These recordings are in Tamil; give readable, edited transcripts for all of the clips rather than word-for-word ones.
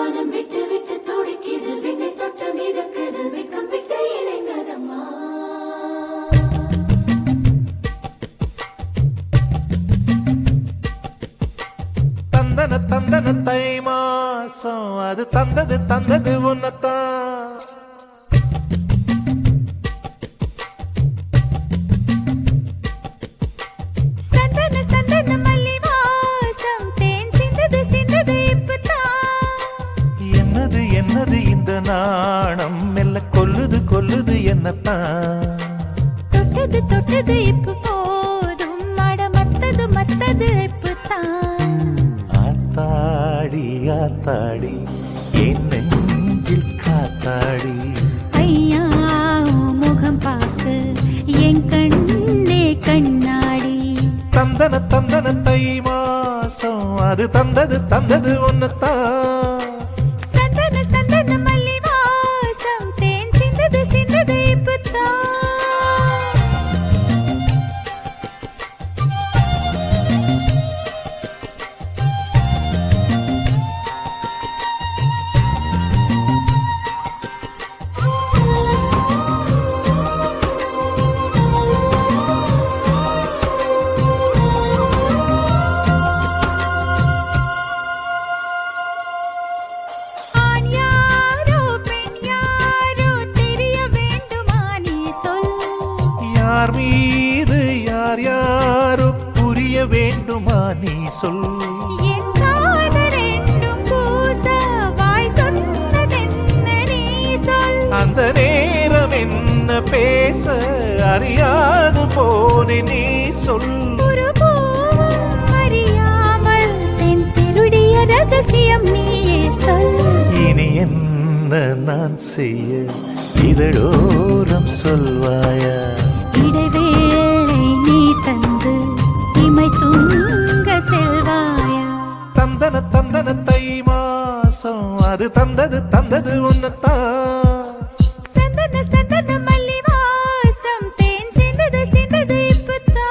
மனம் விட்டு விட்டு துடிக்குது விண்ணை தொட்டு மிதக்குது வெக்கம் விட்டு இணைந்ததம்மா தந்தன தந்தன தை மாசம் அது தந்தது தந்தது உன்னத்தான் என்னது இந்த நாணம் மெல்ல கொல்லுது கொல்லுது என்னத்தான் தொட்டது தொட்டது இப்ப போதும் மட மத்தது மத்தது இப்பதான் ஆத்தாடி ஆத்தாடி என் நெஞ்சில் காத்தாடி ஐயா முகம் பார்த்து என் கண்ணே கண்ணாடி தந்தன தந்தன தை மாசம் அது தந்தது தந்தது ஒன்னத்தான் யார் மீது யார் யாரோ புரிய வேண்டுமா நீ சொல் அந்த நேரம் என்ன பேச அறியாது போனே நீ சொல் அறியாமல் என் திருடிய ரகசியம் நீயே சொல் இனி என்ன நான் செய்ய இதழோரம் சொல்வாயா இடைவேளை நீ தந்து இமை தூங்க செல்வாயா தந்தன தந்தன தை மாசம் அது தந்தது தந்தது உன்னத்தான் சந்தன சந்தன மல்லி வாசம் தேன் சிந்தது சிந்தது இப்பதான்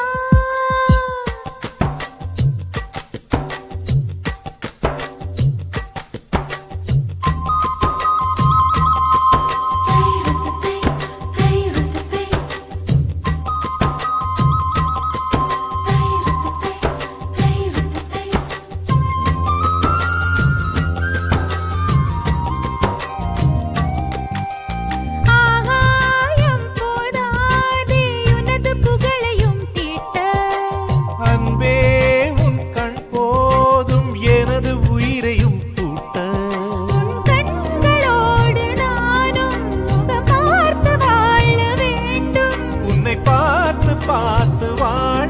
பார்த்து வாழ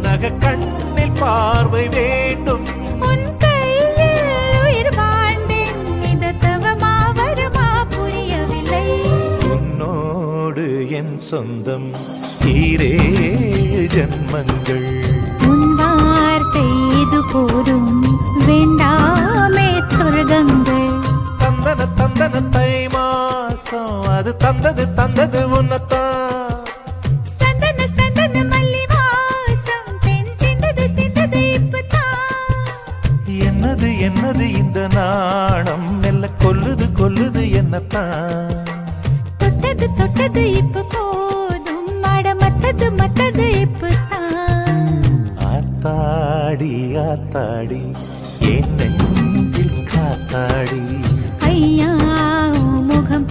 நக கண்ணில் பார்வை வேண்டும் உன் கையில் உயிர் வாழ்ந்தேன் இந்த தவமா வருமா புரியவில்லை உன்னோடு என் சொந்தம் ஈரே ஜன்மங்கள் உன் வார்த்தை இது போதும் வேண்டாமே சொர்க்கங்கள் தந்தன தந்தன தை மாசம் அது தந்தது தந்தது உன்னத்தான் என்னது என்னது இந்த நாணம் மெல்ல கொல்லுது கொல்லுது என்னத்தான் தொட்டது தொட்டது இப்ப போதும் மட மத்தது மத்தது இப்பதான் ஆத்தாடி ஆத்தாடி என் நெஞ்சில் காத்தாடி ஐயா முகம்